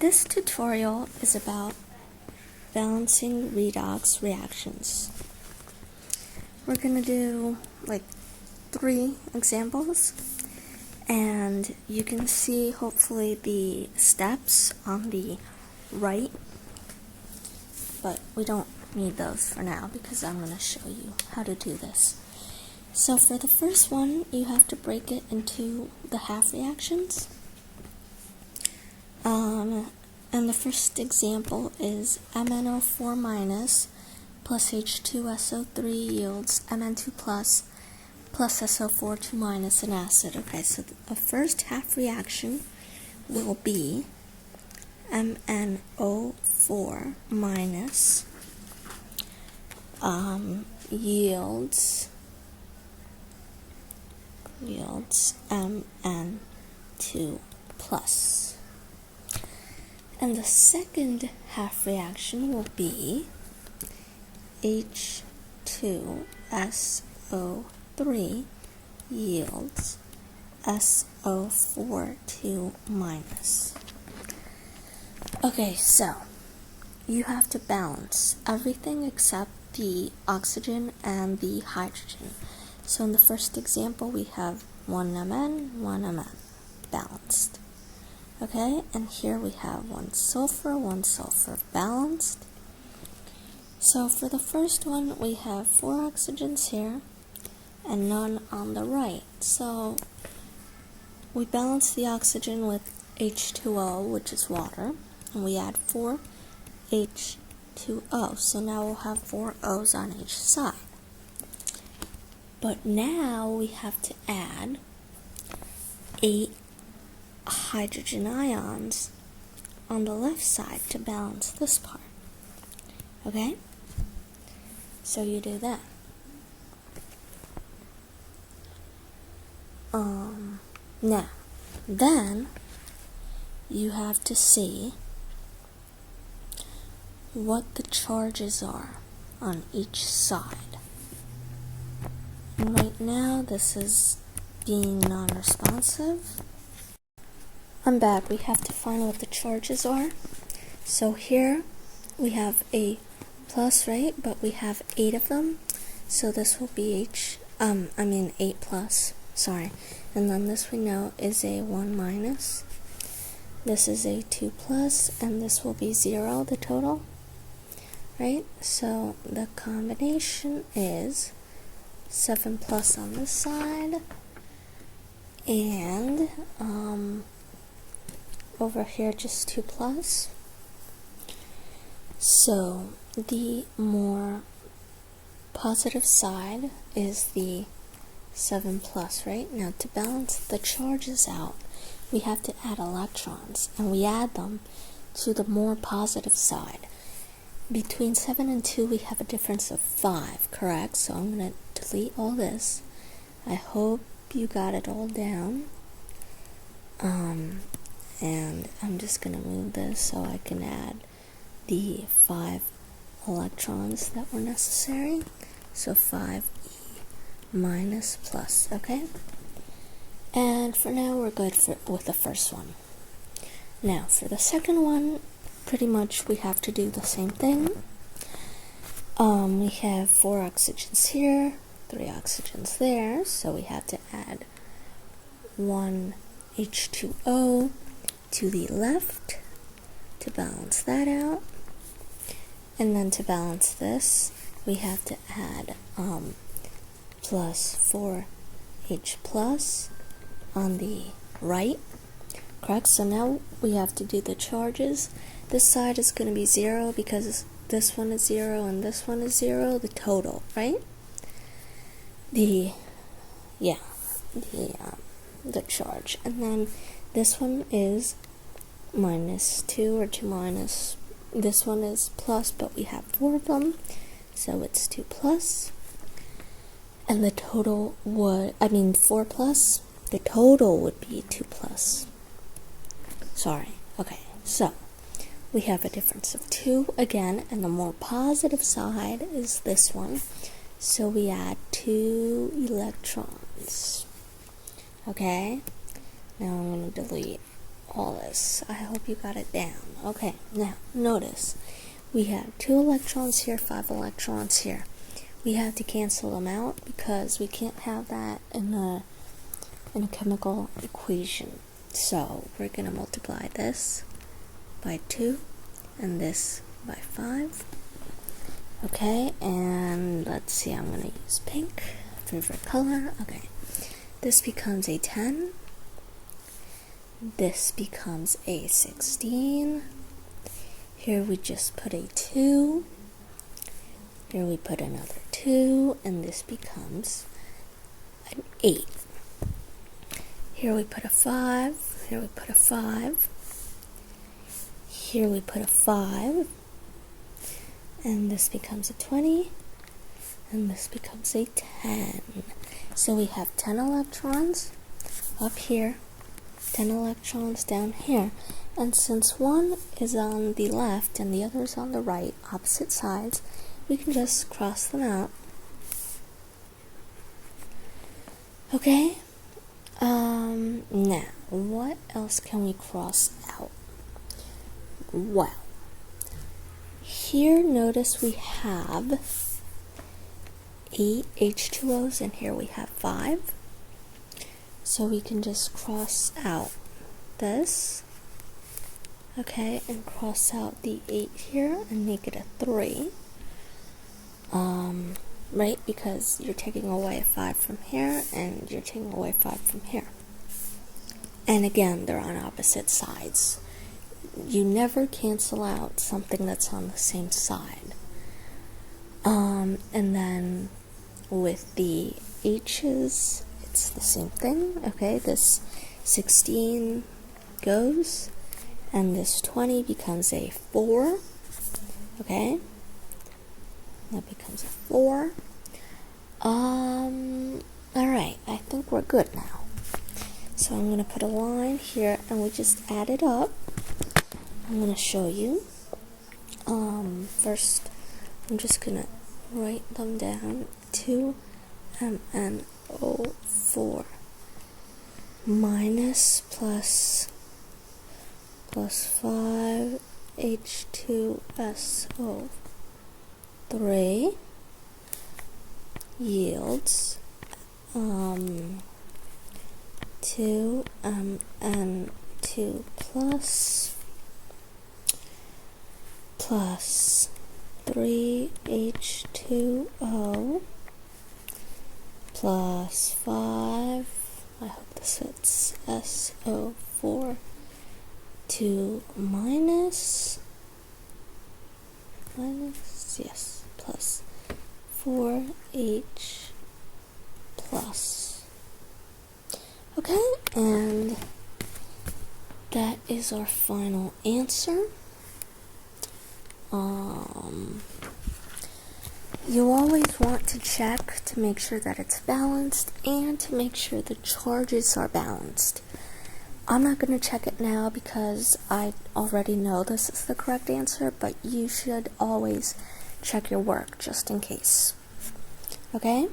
This tutorial is about balancing redox reactions. We're going to do like 3 examples, and you can see hopefully the steps on the right, but we don't need those for now because I'm going to show you how to do this. So for the first one, you have to break it into the half reactions. And the first example is MnO4- plus H2SO3 yields Mn2 plus SO4 2- an acid. Okay, so the first half reaction will be MnO4- yields Mn2 plus. And the second half reaction will be H2SO3 yields SO4 2-. Okay, so you have to balance everything except the oxygen and the hydrogen. So in the first example, we have 1 Mn, 1 Mn, balanced. Okay, and here we have 1 sulfur, balanced. So for the first one, we have 4 oxygens here and none on the right. So we balance the oxygen with H2O, which is water, and we add 4 H2O. So now we'll have 4 O's on each side. But now we have to add 8 hydrogen ions on the left side to balance this part. Okay? So you do that. Now, then you have to see what the charges are on each side. And right now, this is being non-responsive. I'm back. We have to find what the charges are. So here we have a plus, right? But we have 8 of them. So this will be 8 plus. Sorry. And then this we know is a 1-. This is a 2+, and this will be 0, the total. Right? So the combination is 7+ on this side, and over here just 2+. So the more positive side is the 7+, right? Now to balance the charges out, we have to add electrons, and we add them to the more positive side. Between 7 and 2 we have a difference of 5, correct? So I'm going to delete all this. I hope you got it all down. And I'm just going to move this so I can add the 5 electrons that were necessary. So 5E- plus, okay? And for now we're good with the first one. Now for the second one, pretty much we have to do the same thing. We have 4 oxygens here, 3 oxygens there, so we have to add 1 H2O to the left to balance that out. And then to balance this, we have to add plus 4H+ on the right. Correct? So now we have to do the charges. This side is going to be 0 because this one is 0 and this one is 0, the total, right? The charge. And then this one is -2 or 2-. This one is plus, but we have 4 of them, so it's 2+. And the total would, 4+, the total would be 2+. Sorry. Okay, so we have a difference of 2 again, and the more positive side is this one. So we add 2 electrons. Okay? Now I'm going to delete all this. I hope you got it down. Okay, now notice we have 2 electrons here, 5 electrons here. We have to cancel them out because we can't have that in a chemical equation. So we're going to multiply this by 2 and this by 5. Okay, and let's see, I'm going to use pink, favorite color. Okay, this becomes a 10. This becomes a 16. Here we just put a 2. Here we put another 2, and this becomes an 8. Here we put a 5. Here we put a 5. Here we put a 5. And this becomes a 20. And this becomes a 10. So we have 10 electrons up here, 10 electrons down here. And since one is on the left and the other is on the right, opposite sides, we can just cross them out. Okay? Now, what else can we cross out? Well, here notice we have 8 H2Os and here we have 5. So we can just cross out this. Okay, and cross out the 8 here and make it a 3. Right, because you're taking away a 5 from here and you're taking away 5 from here. And again, they're on opposite sides. You never cancel out something that's on the same side. And then with the H's, it's the same thing. Okay, this 16 goes, and this 20 becomes a 4. Okay, that becomes a 4. Alright, I think we're good now. So I'm going to put a line here and we just add it up. I'm going to show you. First, I'm just going to write them down. 2MnO4 minus plus 5H2SO3 yields 2Mn2 plus 3H2O plus 5, I hope this fits, SO4 to minus, yes, plus 4H plus. Okay, and that is our final answer. You always want to check to make sure that it's balanced and to make sure the charges are balanced. I'm not going to check it now because I already know this is the correct answer, but you should always check your work just in case. Okay?